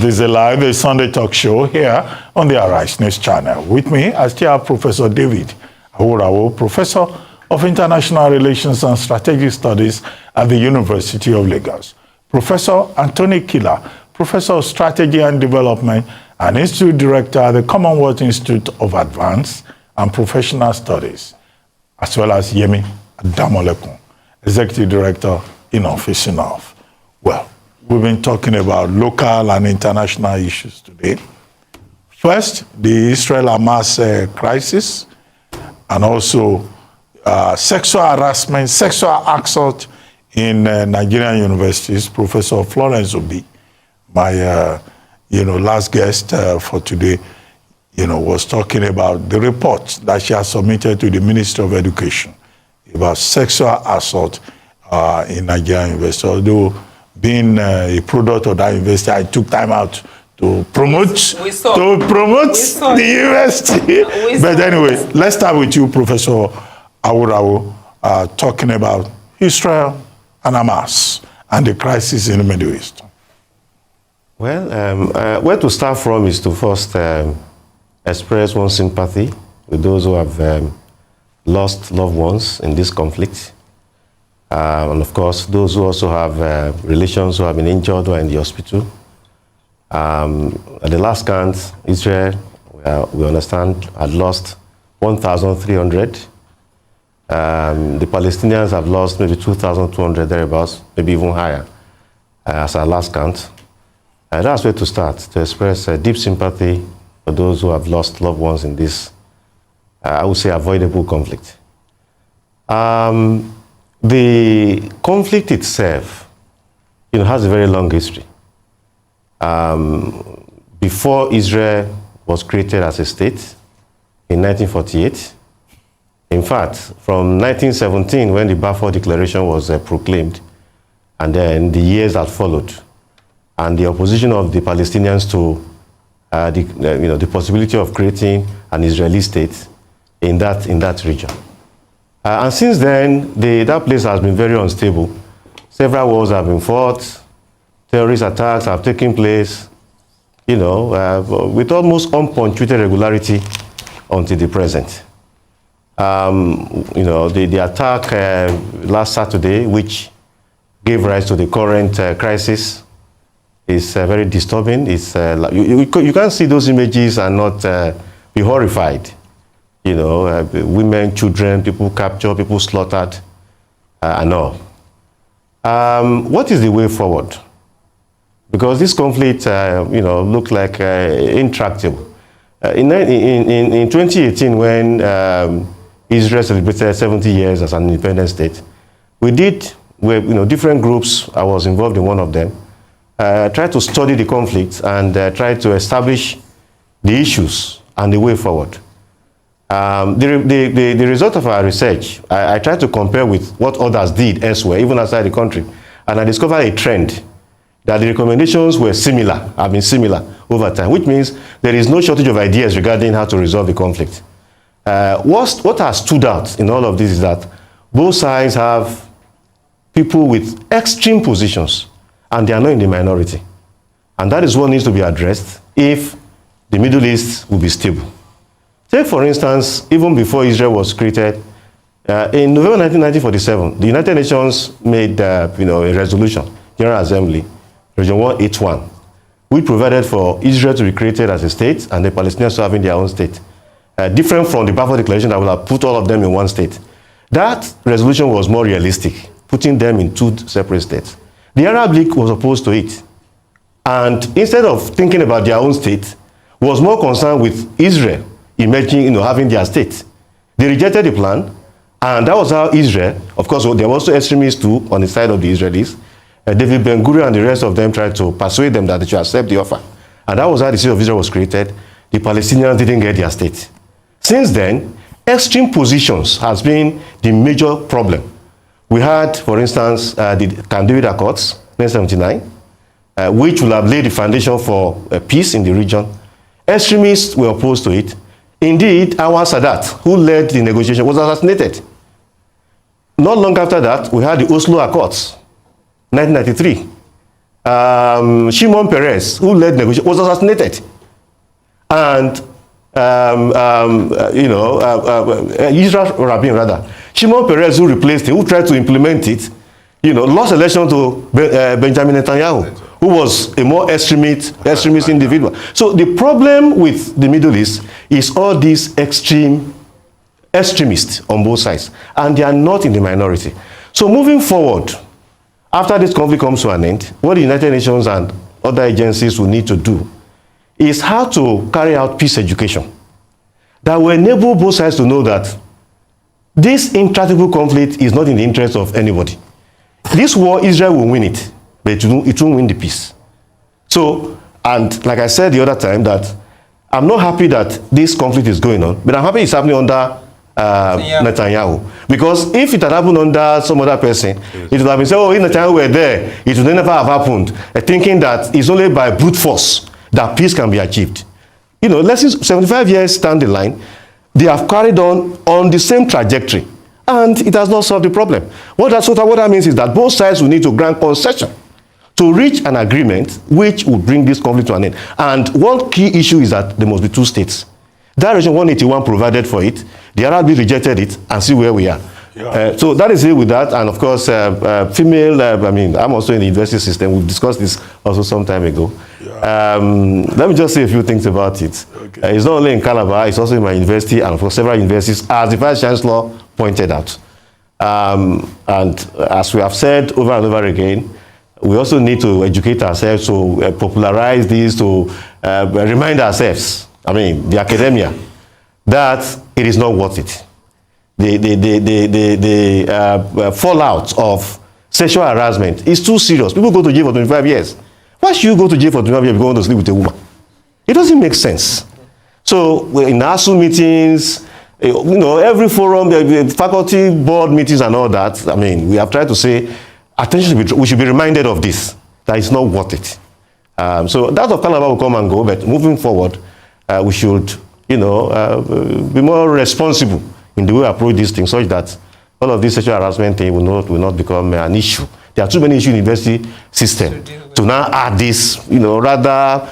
is a live, a Sunday talk show here on the Arise News channel. With me, I still have Professor David Aworawo, Professor of International Relations and Strategic Studies at the University of Lagos. Professor Anthony Killer, Professor of Strategy and Development and Institute Director at the Commonwealth Institute of Advanced and Professional Studies, as well as Yemi Adamolekun, Executive Director in Office Enough. Well, we've been talking about local and international issues today. First, the Israel-Hamas crisis, and also sexual harassment, sexual assault in Nigerian universities. Professor Florence Obi, my last guest for today, was talking about the report that she has submitted to the Ministry of Education about sexual assault in Nigerian universities. Although being a product of that university, I took time out to promote the university. But anyway, let's start with you, Professor Aworawo, talking about Israel and Hamas and the crisis in the Middle East. Well, where to start from is to first express one's sympathy with those who have lost loved ones in this conflict. And of course, those who also have relations who have been injured or in the hospital. At the last count, Israel, we understand, had lost 1,300. The Palestinians have lost maybe 2,200 thereabouts, maybe even higher, as our last count. That's where to start, to express deep sympathy for those who have lost loved ones in this, I would say, avoidable conflict. The conflict itself, has a very long history. Before Israel was created as a state in 1948, in fact, from 1917, when the Balfour Declaration was proclaimed, and then the years that followed, and the opposition of the Palestinians to the possibility of creating an Israeli state in that region. And since then, that place has been very unstable. Several wars have been fought, terrorist attacks have taken place, with almost unpunctuated regularity until the present. The attack last Saturday, which gave rise to the current crisis, is very disturbing. It's you can't see those images and not be horrified. Women, children, people captured, people slaughtered, and all. What is the way forward? Because this conflict, looked like intractable. In 2018, when Israel celebrated 70 years as an independent state, different groups, I was involved in one of them, tried to study the conflict and tried to establish the issues and the way forward. The result of our research, I tried to compare with what others did elsewhere, even outside the country, and I discovered a trend that the recommendations were have been similar over time, which means there is no shortage of ideas regarding how to resolve the conflict. What has stood out in all of this is that both sides have people with extreme positions, and they are not in the minority. And that is what needs to be addressed if the Middle East will be stable. Take, for instance, even before Israel was created, in November 1947, the United Nations made a resolution, General Assembly, Resolution 181, which provided for Israel to be created as a state and the Palestinians to having their own state, different from the Balfour Declaration that will have put all of them in one state. That resolution was more realistic, putting them in two separate states. The Arab League was opposed to it, and instead of thinking about their own state, was more concerned with Israel emerging, having their state. They rejected the plan, and that was how Israel, of course, there were also extremists too on the side of the Israelis. David Ben-Gurion and the rest of them tried to persuade them that they should accept the offer. And that was how the state of Israel was created. The Palestinians didn't get their state. Since then, extreme positions has been the major problem. We had, for instance, the Camp David Accords, 1979, which will have laid the foundation for peace in the region. Extremists were opposed to it. Indeed, Anwar Sadat, who led the negotiation, was assassinated. Not long after that, we had the Oslo Accords, 1993. Shimon Peres, who led negotiations, was assassinated. And, Israel Rabin, rather, Shimon Peres, who replaced him, who tried to implement it, lost election to Benjamin Netanyahu, who was a more extremist individual. So the problem with the Middle East is all these extremists on both sides, and they are not in the minority. So moving forward, after this conflict comes to an end, what the United Nations and other agencies will need to do is how to carry out peace education that will enable both sides to know that this intractable conflict is not in the interest of anybody. This war, Israel will win it, but it won't win the peace. So, and like I said the other time, that I'm not happy that this conflict is going on, but I'm happy it's happening under Netanyahu. Because if it had happened under some other person, it would have been said, oh, if Netanyahu were there, it would never have happened, thinking that it's only by brute force that peace can be achieved. Let's see, 75 years down the line, they have carried on the same trajectory, and it has not solved the problem. What that means is that both sides will need to grant concession to reach an agreement which will bring this conflict to an end. And one key issue is that there must be two states. That Resolution 181 provided for it, the Arab League rejected it, and see where we are. Yeah. So that is it with that. And of course, female, I'm also in the university system. We've discussed this also some time ago. Yeah. Let me just say a few things about it. Okay. It's not only in Calabar, it's also in my university and for several universities, as the Vice Chancellor pointed out. And as we have said over and over again, we also need to educate ourselves, to popularize this, to remind ourselves, the academia, that it is not worth it. The fallout of sexual harassment is too serious. People go to jail for 25 years. Why should you go to jail for 25 years if you want to sleep with a woman? It doesn't make sense. So in ASU meetings, every forum, the faculty board meetings and all that, we have tried to say, we should be reminded of this, that it's not worth it. So that of Calabar will come and go, but moving forward, we should, be more responsible in the way we approach these things, such that all of this sexual harassment thing will not become an issue. There are too many issues in the university system to now add this, rather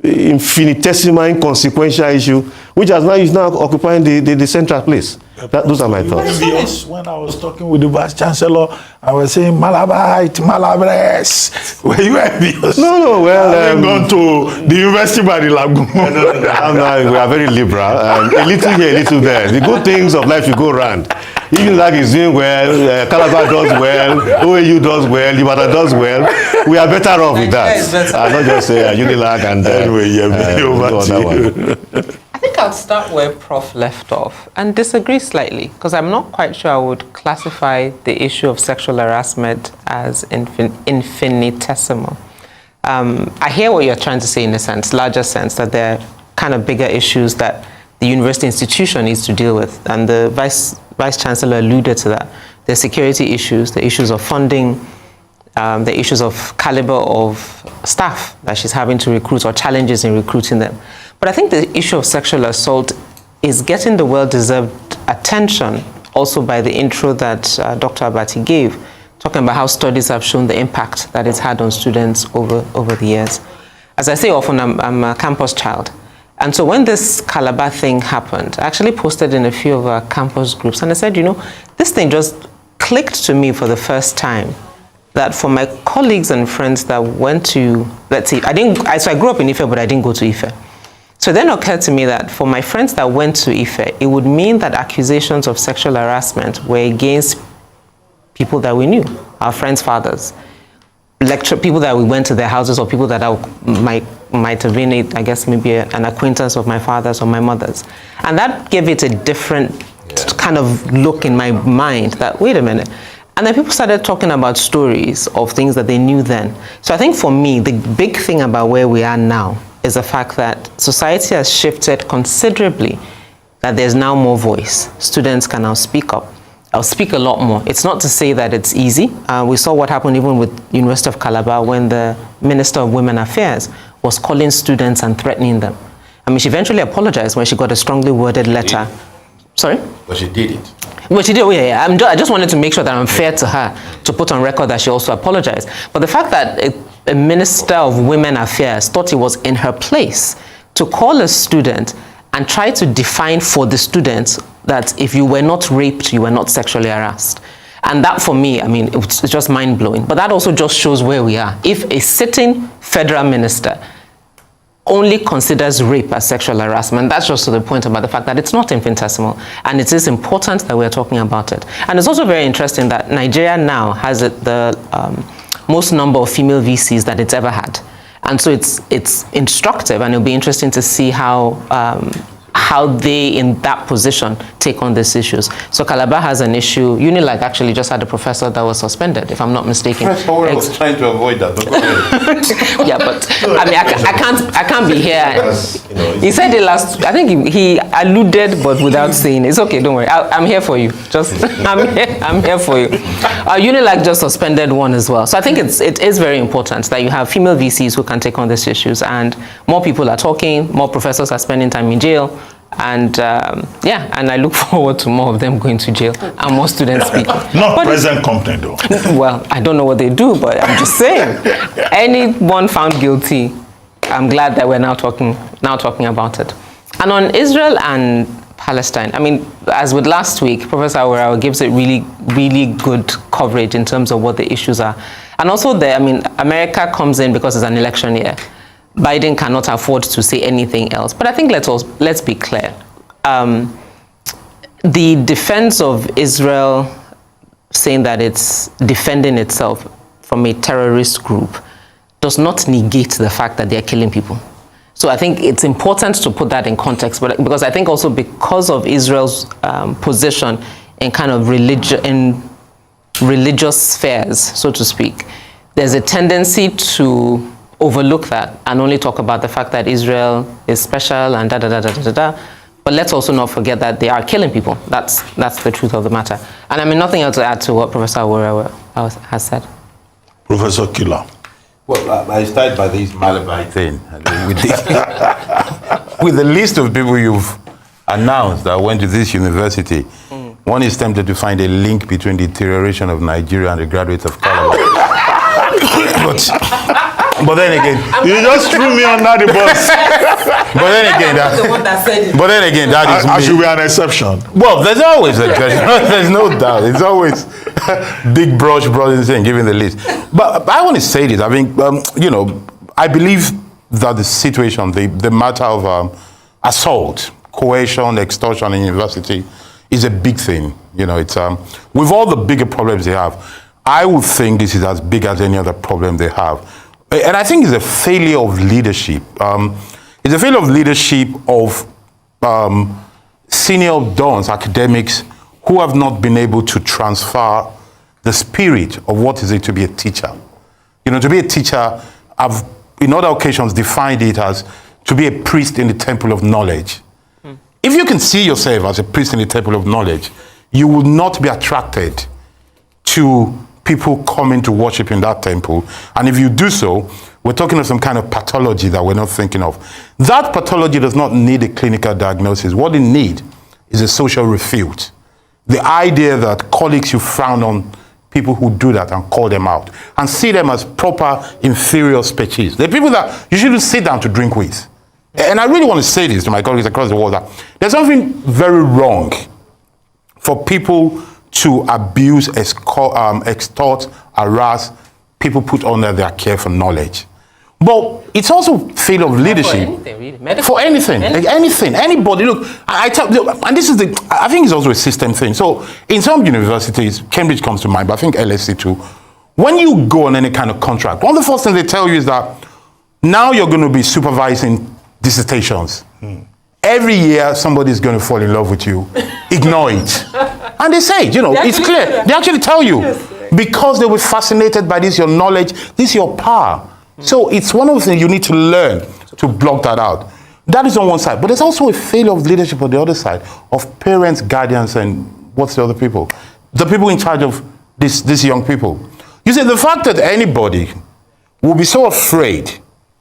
infinitesimal, inconsequential issue, which is now occupying the central place. Those are my thoughts. When I was talking with the Vice Chancellor, I was saying, Malabite, Malabres. Were you envious? No, well... I haven't gone to the university by the lagoon. We are very liberal. A little here, a little there. The good things of life should go around. Even like is doing well, Calabar does well, OAU does well, Ibadan does well. We are better off with that. Not just Unilag and over to you. I think I'll start where Prof left off and disagree slightly, because I'm not quite sure I would classify the issue of sexual harassment as infinitesimal. I hear what you're trying to say in a sense, larger sense, that there are kind of bigger issues that the university institution needs to deal with, and the Vice Chancellor alluded to that. The security issues, the issues of funding, the issues of caliber of staff that she's having to recruit, or challenges in recruiting them. But I think the issue of sexual assault is getting the well-deserved attention also by the intro that Dr. Abati gave, talking about how studies have shown the impact that it's had on students over the years. As I say often, I'm a campus child. And so when this Calabar thing happened, I actually posted in a few of our campus groups, and I said, this thing just clicked to me for the first time, that for my colleagues and friends that went to, let's see, so I grew up in Ife, but I didn't go to Ife. So then it occurred to me that for my friends that went to Ife, it would mean that accusations of sexual harassment were against people that we knew, our friends' fathers, people that we went to their houses, or people that might have been, I guess, maybe an acquaintance of my father's or my mother's. And that gave it a different kind of look in my mind, that, wait a minute. And then people started talking about stories of things that they knew then. So I think for me, the big thing about where we are now is the fact that society has shifted considerably, that there's now more voice. Students can now speak up. I'll speak a lot more. It's not to say that it's easy. We saw what happened even with University of Calabar when the Minister of Women Affairs was calling students and threatening them. She eventually apologized when she got a strongly worded letter. Sorry? But she did it. Well, she did, I just wanted to make sure that I'm fair to her, to put on record that she also apologized. But the fact that a minister of women affairs thought it was in her place to call a student and try to define for the student that if you were not raped, you were not sexually harassed. And that, for me, I mean, it's just mind-blowing. But that also just shows where we are. If a sitting federal minister only considers rape as sexual harassment, that's just to the point about the fact that it's not infinitesimal, and it is important that we're talking about it. And it's also very interesting that Nigeria now has the most number of female VCs that it's ever had. And so it's instructive, and it'll be interesting to see how they, in that position, take on these issues. So Calabar has an issue. Unilag actually just had a professor that was suspended, if I'm not mistaken. I was trying to avoid that. Yeah, but I mean, I can't be here. He said it last. I think he alluded, but without saying it. It's okay. Don't worry. I'm here for you. I'm here for you. Unilag just suspended one as well. So I think it is very important that you have female VCs who can take on these issues, and more people are talking. More professors are spending time in jail. And yeah, and I look forward to more of them going to jail and more students speaking. Not present company though. Well, I don't know what they do, but I'm just saying, anyone found guilty, I'm glad that we're now talking about it. And on Israel and Palestine, I mean, as with last week, Professor Awurawa gives it really, really good coverage in terms of what the issues are. And also I mean, America comes in because it's an election year. Biden cannot afford to say anything else. But I think let's be clear. The defense of Israel saying that it's defending itself from a terrorist group does not negate the fact that they're killing people. So I think it's important to put that in context, but because I think also because of Israel's position in kind of religious spheres, so to speak, there's a tendency to overlook that and only talk about the fact that Israel is special and da-da-da-da-da-da. But let's also not forget that they are killing people. That's the truth of the matter. And I mean, nothing else to add to what Professor Awurawa has said. Professor Killer. Well, I start by this Malabite thing. With the list of people you've announced that went to this university, one is tempted to find a link between the deterioration of Nigeria and the graduates of Calabar. But then again, you just threw me under the bus. But then again, that is I should be an exception. Well, there's always an exception. There's no doubt. It's always big brush brothers and giving the list. But I want to say this. I mean, you know, I believe that the situation, the matter of assault, coercion, extortion in university is a big thing. You know, it's with all the bigger problems they have, I would think this is as big as any other problem they have. And I think it's a failure of leadership. It's a failure of leadership of senior dons, academics, who have not been able to transfer the spirit of what is it to be a teacher. You know, to be a teacher, I've in other occasions defined it as to be a priest in the temple of knowledge. If you can see yourself as a priest in the temple of knowledge, you will not be attracted to people coming to worship in that temple. And if you do so, we're talking of some kind of pathology that we're not thinking of. That pathology does not need a clinical diagnosis. What it needs is a social refute. The idea that colleagues you frown on people who do that and call them out and see them as proper inferior species. They're people that you shouldn't sit down to drink with. And I really want to say this to my colleagues across the world, that there's something very wrong for people to abuse, extort, harass people put under their care for knowledge. But it's also failure of leadership. For anything, really. For anything, anybody. Look, I tell you, and this is I think it's also a system thing. So in some universities, Cambridge comes to mind, but I think LSE too. When you go on any kind of contract, one of the first things they tell you is that now you're going to be supervising dissertations. Every year, somebody's going to fall in love with you. Ignore it. And they say, you know, it's clear. They actually tell you. Because they were fascinated by this, your knowledge, this is your power. So it's one of the things you need to learn to block that out. That is on one side. But there's also a failure of leadership on the other side, of parents, guardians, and what's the other people? The people in charge of these young people. You see, the fact that anybody will be so afraid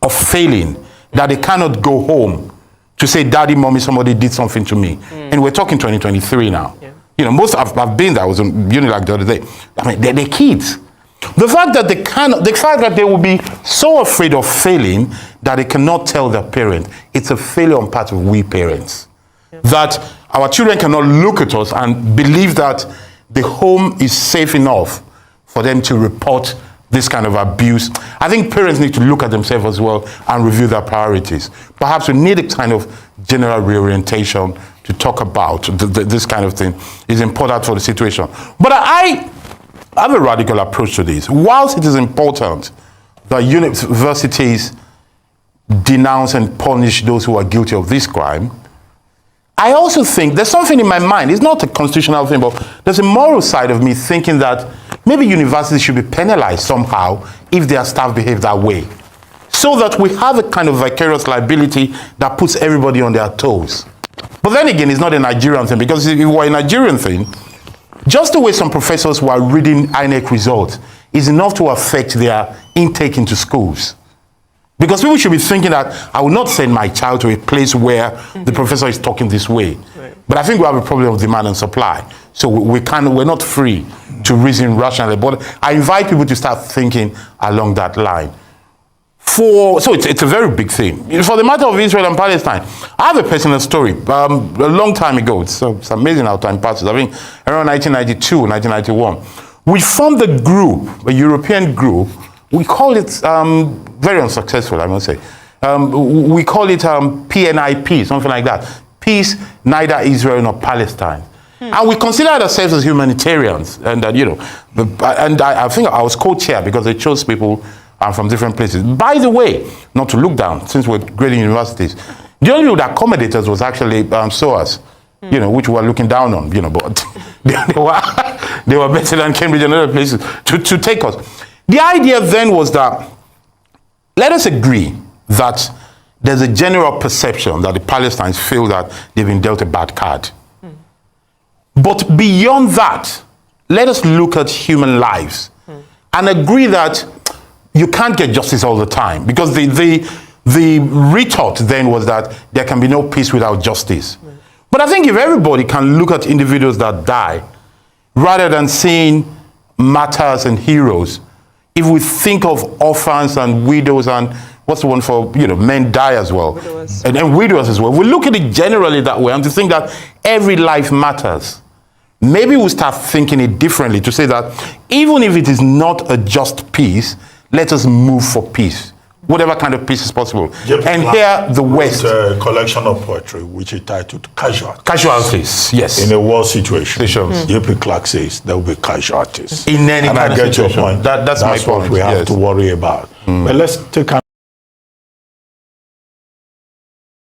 of failing that they cannot go home to say, Daddy, Mommy, somebody did something to me. And we're talking 2023 now. Yeah. You know, most I've been there. I was on Unilag the other day. I mean, they're kids. The fact that they will be so afraid of failing that they cannot tell their parent, it's a failure on part of we parents. Yeah. That our children cannot look at us and believe that the home is safe enough for them to report this kind of abuse. I think parents need to look at themselves as well and review their priorities. Perhaps we need a kind of general reorientation to talk about this kind of thing. Is important for the situation. But I have a radical approach to this. Whilst it is important that universities denounce and punish those who are guilty of this crime, I also think there's something in my mind. It's not a constitutional thing, but there's a moral side of me thinking that maybe universities should be penalized somehow if their staff behave that way, so that we have a kind of vicarious liability that puts everybody on their toes. But then again, it's not a Nigerian thing, because if it were a Nigerian thing, just the way some professors were reading INEC results is enough to affect their intake into schools. Because people should be thinking that I will not send my child to a place where the professor is talking this way. Right. But I think we have a problem of demand and supply. So we're not free to reason rationally. But I invite people to start thinking along that line. So it's a very big thing. For the matter of Israel and Palestine, I have a personal story. A long time ago, it's amazing how time passes. I think around 1992, 1991, we formed a group, a European group. We call it, very unsuccessful, I must say. We call it PNIP, something like that. Peace, neither Israel nor Palestine. And we considered ourselves as humanitarians. And, I think I was co-chair because they chose people from different places. By the way, not to look down, since we're grading universities, the only people that accommodated us was actually SOAS, which we were looking down on, but they were better than Cambridge and other places to take us. The idea then was that, let us agree that there's a general perception that the Palestinians feel that they've been dealt a bad card. But beyond that, let us look at human lives and agree that you can't get justice all the time, because the retort then was that there can be no peace without justice. But I think if everybody can look at individuals that die, rather than seeing martyrs and heroes, if we think of orphans and widows and what's the one for, men die as well, and widows as well, we look at it generally that way and to think that every life matters. Maybe we'll start thinking it differently to say that even if it is not a just peace, let us move for peace, whatever kind of peace is possible. And here, the West. A collection of poetry which is titled Casualties. Casualties, yes. In a war situation, J.P. Clark says there will be casualties. In any kind of situation. Your point. That's my point. What we have to worry about. But let's take